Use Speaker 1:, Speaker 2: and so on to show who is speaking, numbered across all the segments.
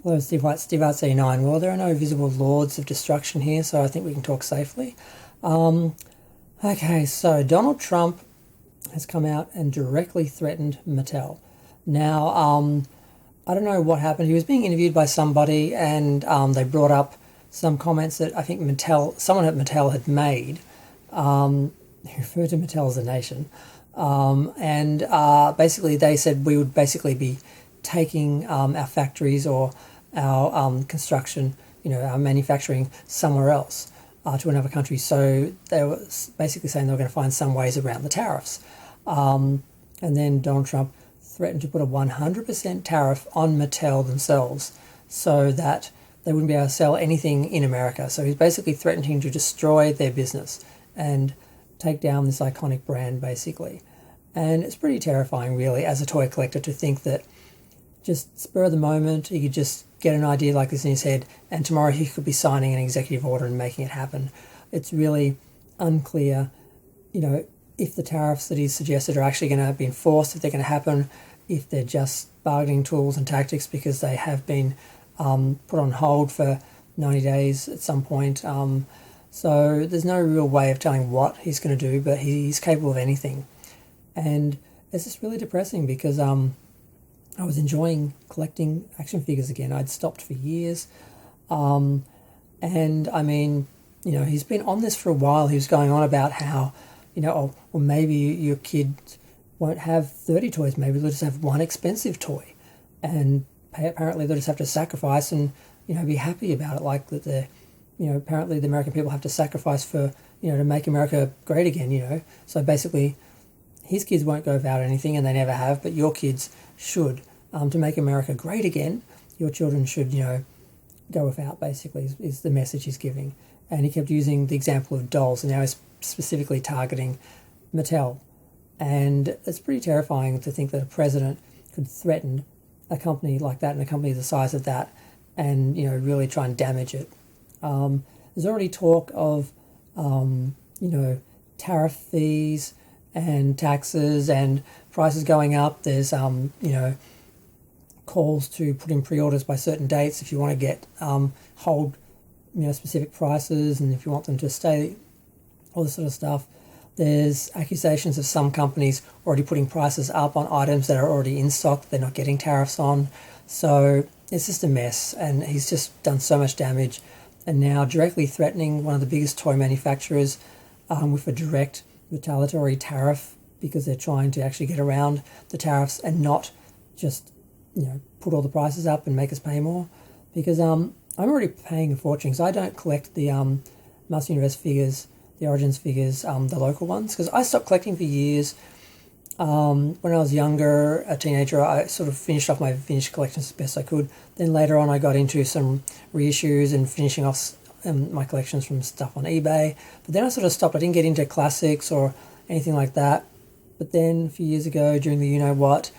Speaker 1: Hello, Steve White, Steve Arts 89. Well, there are no visible lords of destruction here, so I think we can talk safely. Okay, so Donald Trump has come out and directly threatened Mattel. Now, I don't know what happened. He was being interviewed by somebody, and they brought up some comments that I think someone at Mattel had made. He referred to Mattel as a nation. And basically they said we would basically be taking our factories or our construction, our manufacturing somewhere else to another country. So they were basically saying they were going to find some ways around the tariffs. And then Donald Trump threatened to put a 100% tariff on Mattel themselves so that they wouldn't be able to sell anything in America. So he's basically threatening to destroy their business and take down this iconic brand, basically. And it's pretty terrifying, really, as a toy collector, to think that just spur of the moment, he could just get an idea like this in his head, and tomorrow he could be signing an executive order and making it happen. It's really unclear, if the tariffs that he's suggested are actually going to be enforced, if they're going to happen, if they're just bargaining tools and tactics because they have been put on hold for 90 days at some point. So there's no real way of telling what he's going to do, but he's capable of anything. And it's just really depressing because I was enjoying collecting action figures again. I'd stopped for years. And I mean, he's been on this for a while. He was going on about how, well, maybe your kid won't have 30 toys. Maybe they'll just have one expensive toy. And apparently they'll just have to sacrifice and, be happy about it. Like that they're, apparently the American people have to sacrifice for, to make America great again, So basically his kids won't go without anything, and they never have, but your kids should. To make America great again, your children should, go without, basically, is the message he's giving. And he kept using the example of dolls, and now he's specifically targeting Mattel. And it's pretty terrifying to think that a president could threaten a company like that and a company the size of that and, really try and damage it. There's already talk of, tariff fees and taxes and prices going up. There's, calls to put in pre-orders by certain dates if you want to get hold specific prices, and if you want them to stay, all this sort of stuff. There's accusations of some companies already putting prices up on items that are already in stock that they're not getting tariffs on. So it's just a mess, and he's just done so much damage, and now directly threatening one of the biggest toy manufacturers with a direct retaliatory tariff because they're trying to actually get around the tariffs and not just put all the prices up and make us pay more, because I'm already paying a fortune because I don't collect the Master Universe figures, the Origins figures, the local ones, because I stopped collecting for years. When I was younger, a teenager, I sort of finished off my vintage collections as best I could. Then later on I got into some reissues and finishing off my collections from stuff on eBay, but then I sort of stopped. I didn't get into classics or anything like that. But then a few years ago, during the you-know-what,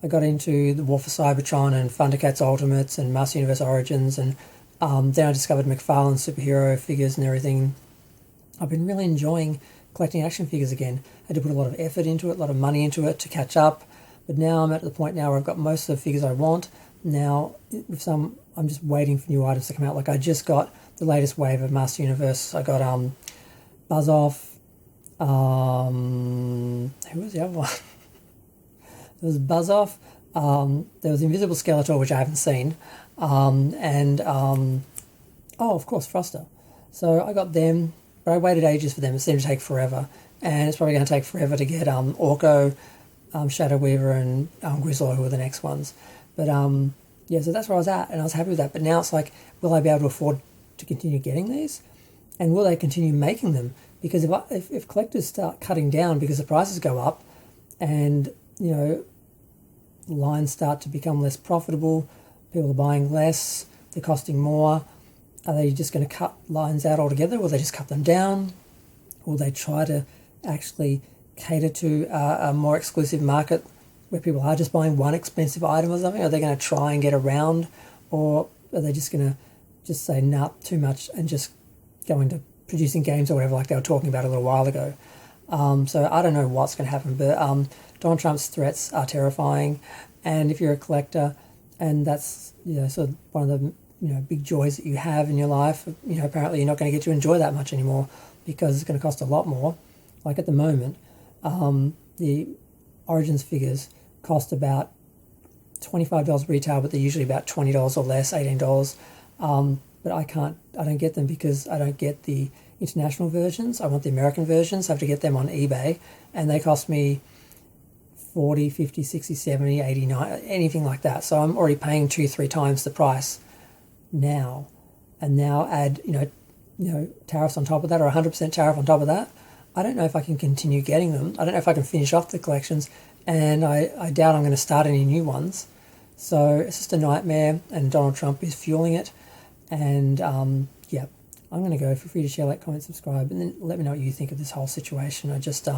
Speaker 1: I got into the War for Cybertron and Thundercats Ultimates and Master Universe Origins, and then I discovered McFarlane superhero figures and everything. I've been really enjoying collecting action figures again. I had to put a lot of effort into it, a lot of money into it to catch up, but now I'm at the point now where I've got most of the figures I want. Now, with some, I'm just waiting for new items to come out. Like I just got the latest wave of Master Universe. I got Buzz Off. Who was the other one? There was Buzz Off, there was Invisible Skeletor, which I haven't seen, of course, Froster. So I got them, but I waited ages for them. It seemed to take forever, and it's probably going to take forever to get Orko, Shadow Weaver, and Grizzlo, who are the next ones. But so that's where I was at, and I was happy with that. But now it's like, will I be able to afford to continue getting these? And will they continue making them? Because if collectors start cutting down because the prices go up, and lines start to become less profitable, people are buying less, they're costing more, are they just going to cut lines out altogether? Will they just cut them down? Will they try to actually cater to a more exclusive market where people are just buying one expensive item or something? Are they going to try and get around, or are they just going to just say, nah, too much, and just go into producing games or whatever, like they were talking about a little while ago? So I don't know what's going to happen, but Donald Trump's threats are terrifying, and if you're a collector and that's, sort of one of the big joys that you have in your life. Apparently you're not going to get to enjoy that much anymore because it's going to cost a lot more. Like at the moment, the Origins figures cost about $25 retail, but they're usually about $20 or less, $18. But I don't get them because I don't get the international versions. I want the American versions. I have to get them on eBay, and they cost me 40, 50, 60, 70, 89, anything like that. So I'm already paying 2-3 times the price now, and now add tariffs on top of that, or 100% tariff on top of that. I don't know if I can continue getting them. I don't know if I can finish off the collections, and I doubt I'm going to start any new ones. So it's just a nightmare, and Donald Trump is fueling it. And yeah, I'm going to go. Feel free to share, like, comment, subscribe, and then let me know what you think of this whole situation. I just